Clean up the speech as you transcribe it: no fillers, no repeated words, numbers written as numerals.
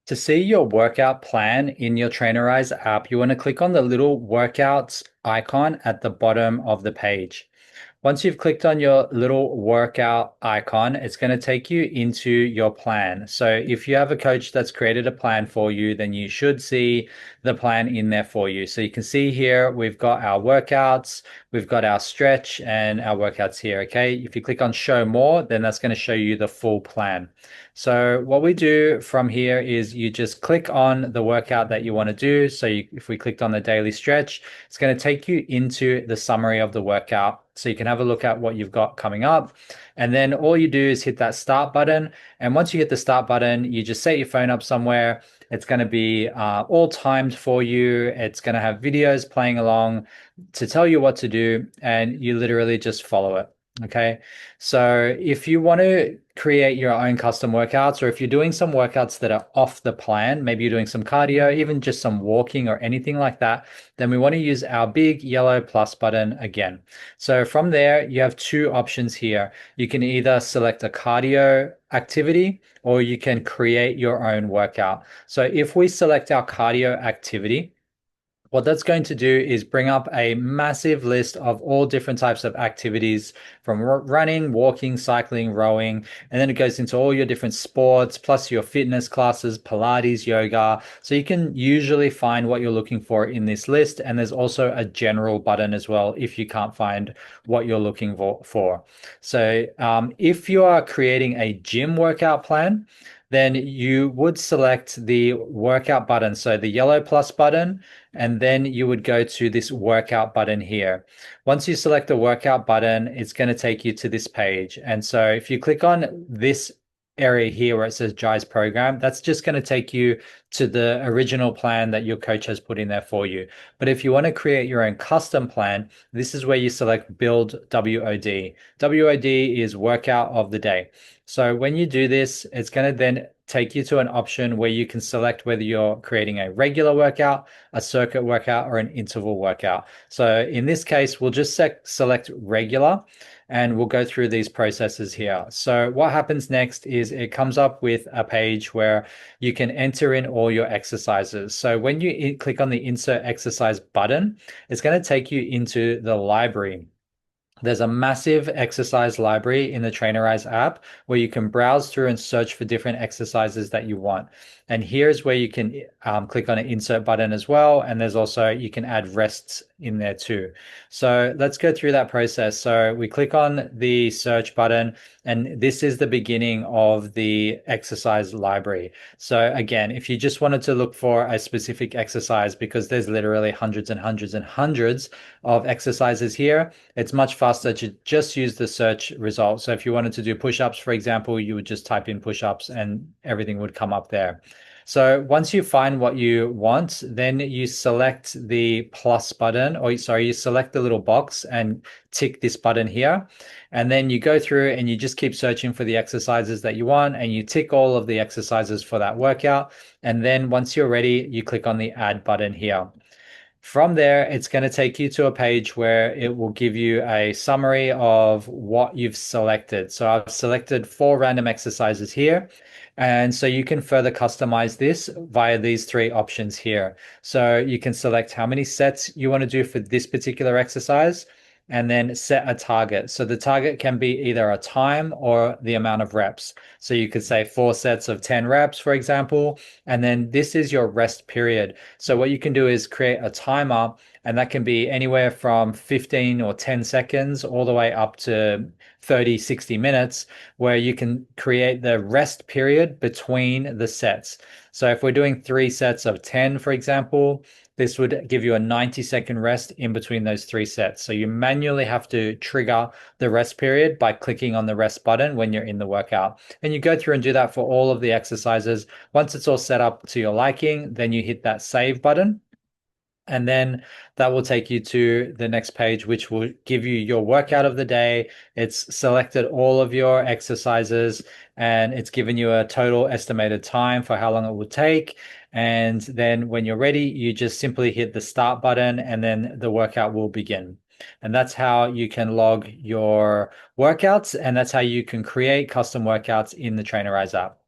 To see your workout plan in your Trainerize app, you want to click on the little workouts icon at the bottom of the page. Once you've clicked on your little workout icon, it's going to take you into your plan. So if you have a coach that's created a plan for you, then you should see the plan in there for you. So you can see here, we've got our workouts, we've got our stretch and our workouts here. Okay. If you click on show more, then that's going to show you the full plan. So what we do from here is you just click on the workout that you want to do. So if we clicked on the daily stretch, it's going to take you into the summary of the workout. So you can have a look at what you've got coming up. And then all you do is hit that start button. And once you hit the start button, you just set your phone up somewhere. It's going to be all timed for you. It's going to have videos playing along to tell you what to do. And you literally just follow it. Okay. So if you want to create your own custom workouts, or if you're doing some workouts that are off the plan, maybe you're doing some cardio, even just some walking or anything like that, then we want to use our big yellow plus button again. So from there, you have two options here. You can either select a cardio activity or you can create your own workout. So if we select our cardio activity, what that's going to do is bring up a massive list of all different types of activities from running, walking, cycling, rowing, and then it goes into all your different sports, plus your fitness classes, Pilates, yoga. So you can usually find what you're looking for in this list. And there's also a general button as well if you can't find what you're looking for. So if you are creating a gym workout plan, then you would select the workout button. So the yellow plus button, and then you would go to this workout button here. Once you select the workout button, it's going to take you to this page. And so if you click on this area here where it says Jai's program, that's just going to take you to the original plan that your coach has put in there for you. But if you want to create your own custom plan, this is where you select build WOD. WOD is workout of the day. So when you do this, it's going to then take you to an option where you can select whether you're creating a regular workout, a circuit workout, or an interval workout. So in this case, we'll just select regular and we'll go through these processes here. So what happens next is it comes up with a page where you can enter in all your exercises. So when you click on the insert exercise button, it's going to take you into the library. There's a massive exercise library in the Trainerize app where you can browse through and search for different exercises that you want. And here's where you can click on an insert button as well. And there's also, you can add rests in there too. So let's go through that process. So we click on the search button, and this is the beginning of the exercise library. So again, if you just wanted to look for a specific exercise, because there's literally hundreds and hundreds and hundreds of exercises here, it's much faster to just use the search result. So if you wanted to do push-ups, for example, you would just type in push-ups and everything would come up there. So once you find what you want, then you select the plus button, or sorry, you select the little box and tick this button here. And then you go through and you just keep searching for the exercises that you want, and you tick all of the exercises for that workout. And then once you're ready, you click on the add button here. From there, it's going to take you to a page where it will give you a summary of what you've selected. So I've selected 4 random exercises here. And so you can further customize this via these 3 options here. So you can select how many sets you want to do for this particular exercise, and then set a target. So the target can be either a time or the amount of reps. So you could say 4 sets of 10 reps, for example, and then this is your rest period. So what you can do is create a timer, and that can be anywhere from 15 or 10 seconds all the way up to 30, 60 minutes, where you can create the rest period between the sets. So if we're doing 3 sets of 10, for example, this would give you a 90-second rest in between those 3 sets. So you manually have to trigger the rest period by clicking on the rest button when you're in the workout. And you go through and do that for all of the exercises. Once it's all set up to your liking, then you hit that save button. And then that will take you to the next page, which will give you your workout of the day. It's selected all of your exercises, and it's given you a total estimated time for how long it will take. And then when you're ready, you just simply hit the start button, and then the workout will begin. And that's how you can log your workouts, and that's how you can create custom workouts in the Trainerize app.